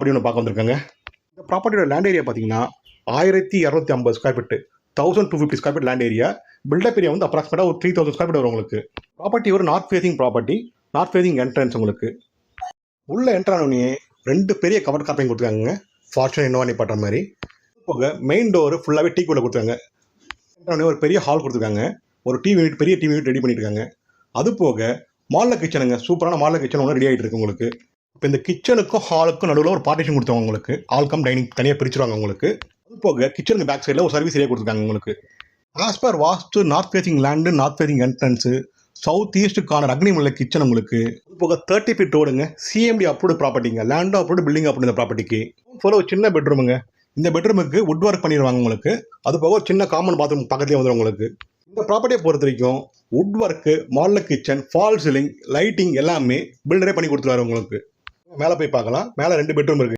அப்படி ஒன்று பார்க்க வந்திருக்காங்க. இந்த ப்ராப்பர்ட்டியோட லேண்ட் ஏரியா பார்த்தீங்கன்னா 1250 square feet, 1250 square feet land area. Built up area வந்து அப்ராக்சிமேட்டாக ஒரு 3000 ஸ்கொயர் ஃபீட் வரும் உங்களுக்கு. ப்ராப்பர்ட்டி ஒரு north facing property, north facing entrance உங்களுக்கு. உள்ள என்ட்ரானே 2 பெரிய கவர் கார்பைங் கொடுத்துருக்காங்க, ஃபார்ச்சுனர் இன்னோவா பண்ற மாதிரி. போக மெயின் டோர் ஃபுல்லாகவே டீ கூட கொடுத்துருக்காங்க. ஒரு பெரிய ஹால் கொடுத்துருக்காங்க, ஒரு டிவி யூனிட், பெரிய டிவி யூனிட் ரெடி பண்ணிட்டு இருக்காங்க. அது போக மாடலர் கிச்சனுங்க, சூப்பரான மாடலர் கிச்சன் ஒன்று ரெடி ஆகிட்டு இருக்கு உங்களுக்கு. இப்போ இந்த கிச்சனுக்கும் ஹாலுக்கும் நடுவில் ஒரு பார்ட்டிஷன் கொடுத்தவங்க உங்களுக்கு. ஹால் கம் டைனிங் தனியாக பிரிச்சுருவாங்க உங்களுக்கு. அது போக கிச்சனுக்கு பேக் சைடில் ஒரு சர்வீஸ் ஏரியா கொடுத்துருக்காங்க உங்களுக்கு. As per vastu north facing land, north facing entrance, south east corner அக்னிமுல்ல கிச்சன் உங்களுக்கு. அது போக 30 ஃபீட் ரோடுங்க, சிஎம்டி அப்ரூவ்டு ப்ராப்பர்ட்டிங்க, லேண்டும் அப்ரூவ்டு, பில்டிங் அப்ரூவ்டு. இந்த ப்ராப்பர்ட்டிக்கு ஃபுல்லாக ஒரு சின்ன பெட்ரூமுங்க. இந்த பெட்ரூமுக்கு வுட் ஒர்க் பண்ணிடுவாங்க உங்களுக்கு. அது போக ஒரு சின்ன காமன் பாத்ரூம் பக்கத்துலேயே வந்துடும் உங்களுக்கு. இந்த ப்ராப்பர்ட்டியை பொறுத்த வரைக்கும் would work, modeller kitchen, fall ceiling, lighting எல்லாமே பில்டரே பண்ணி கொடுத்துருவாரு உங்களுக்கு. மேலே போய் பார்க்கலாம். மேலே 2 பெட்ரூம் இருக்குது.